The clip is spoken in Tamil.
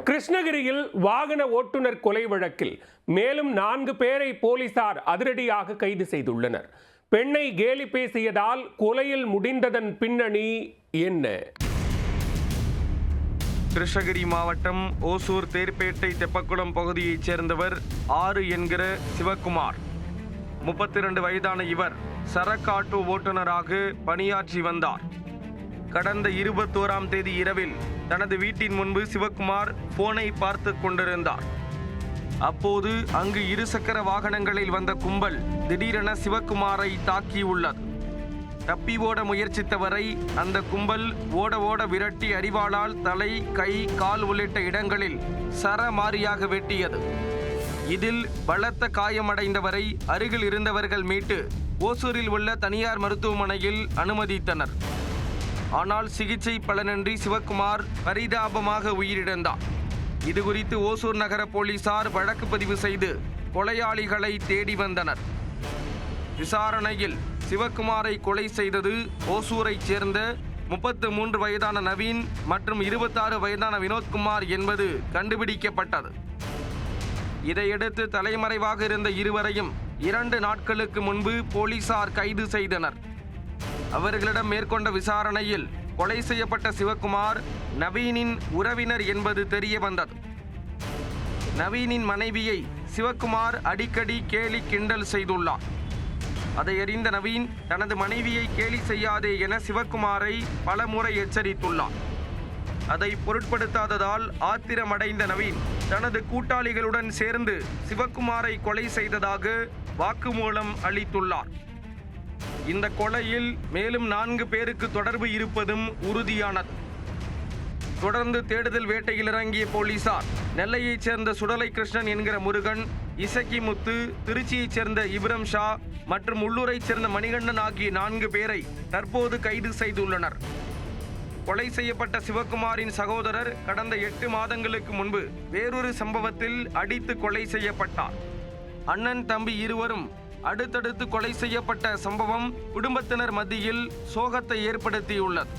கிருஷ்ணகிரியில் வாகன ஓட்டுநர் கொலை வழக்கில் மேலும் 4 பேரை போலீசார் அதிரடியாக கைது செய்துள்ளனர். பெண்ணை கேலி பேசியதால் கொலையில் முடிந்ததன் பின்னணி என்ன? கிருஷ்ணகிரி மாவட்டம் ஓசூர் தேர்பேட்டை தெப்பக்குளம் பகுதியைச் சேர்ந்தவர் 6 என்கிற சிவக்குமார். 32 வயதான இவர் சரக்கு ஆட்டோ ஓட்டுநராக பணியாற்றி வந்தார். கடந்த 21ஆம் தேதி இரவில் தனது வீட்டின் முன்பு சிவக்குமார் போனை பார்த்து கொண்டிருந்தார். அப்போது அங்கு 2 சக்கர வாகனங்களில் வந்த கும்பல் திடீரென சிவக்குமாரை தாக்கியுள்ளது. தப்பி ஓட முயற்சித்தவரை அந்த கும்பல் ஓட விரட்டி அரிவாளால் தலை, கை, கால் உள்ளிட்ட இடங்களில் சரமாரியாக வெட்டியது. இதில் பலத்த காயமடைந்தவரை அருகில் இருந்தவர்கள் மீட்டு ஓசூரில் உள்ள தனியார் மருத்துவமனையில் அனுமதித்தனர். ஆனால் சிகிச்சை பலனின்றி சிவக்குமார் பரிதாபமாக உயிரிழந்தார். இதுகுறித்து ஓசூர் நகர போலீசார் வழக்கு பதிவு செய்து கொலையாளிகளை தேடி வந்தனர். விசாரணையில் சிவக்குமாரை கொலை செய்தது ஓசூரைச் சேர்ந்த 33 வயதான நவீன் மற்றும் 26 வயதான வினோத்குமார் என்பது கண்டுபிடிக்கப்பட்டது. இதையடுத்து தலைமறைவாக இருந்த இருவரையும் 2 நாட்களுக்கு முன்பு போலீசார் கைது செய்தனர். அவர்களிடம் மேற்கொண்ட விசாரணையில் கொலை செய்யப்பட்ட சிவக்குமார் நவீனின் உறவினர் என்பது தெரிய வந்தது. நவீனின் மனைவியை சிவக்குமார் அடிக்கடி கேலி கிண்டல் செய்துள்ளார். அதை அறிந்த நவீன் தனது மனைவியை கேலி செய்யாதே என சிவக்குமாரை பலமுறை எச்சரித்துள்ளார். அதை பொருட்படுத்தாததால் ஆத்திரமடைந்த நவீன் தனது கூட்டாளிகளுடன் சேர்ந்து சிவக்குமாரை கொலை செய்ததாக வாக்குமூலம் அளித்துள்ளார். இந்த கொலையில் மேலும் 4 பேருக்கு தொடர்பு இருப்பதும் உறுதியானது. தொடர்ந்து தேடுதல் வேட்டையில் இறங்கிய போலீசார் நெல்லையைச் சேர்ந்த சுடலை கிருஷ்ணன் என்கிற முருகன், இசக்கி முத்து, திருச்சியைச் சேர்ந்த இப்ரம் ஷா மற்றும் உள்ளூரைச் சேர்ந்த மணிகண்டன் ஆகிய 4 பேரை தற்போது கைது செய்துள்ளனர். கொலை செய்யப்பட்ட சிவக்குமாரின் சகோதரர் கடந்த 8 மாதங்களுக்கு முன்பு வேறொரு சம்பவத்தில் அடித்து கொலை செய்யப்பட்டார். அண்ணன், தம்பி இருவரும் அடுத்தடுத்து கொலை செய்யப்பட்ட சம்பவம் குடும்பத்தினர் மத்தியில் சோகத்தை ஏற்படுத்தியுள்ளது.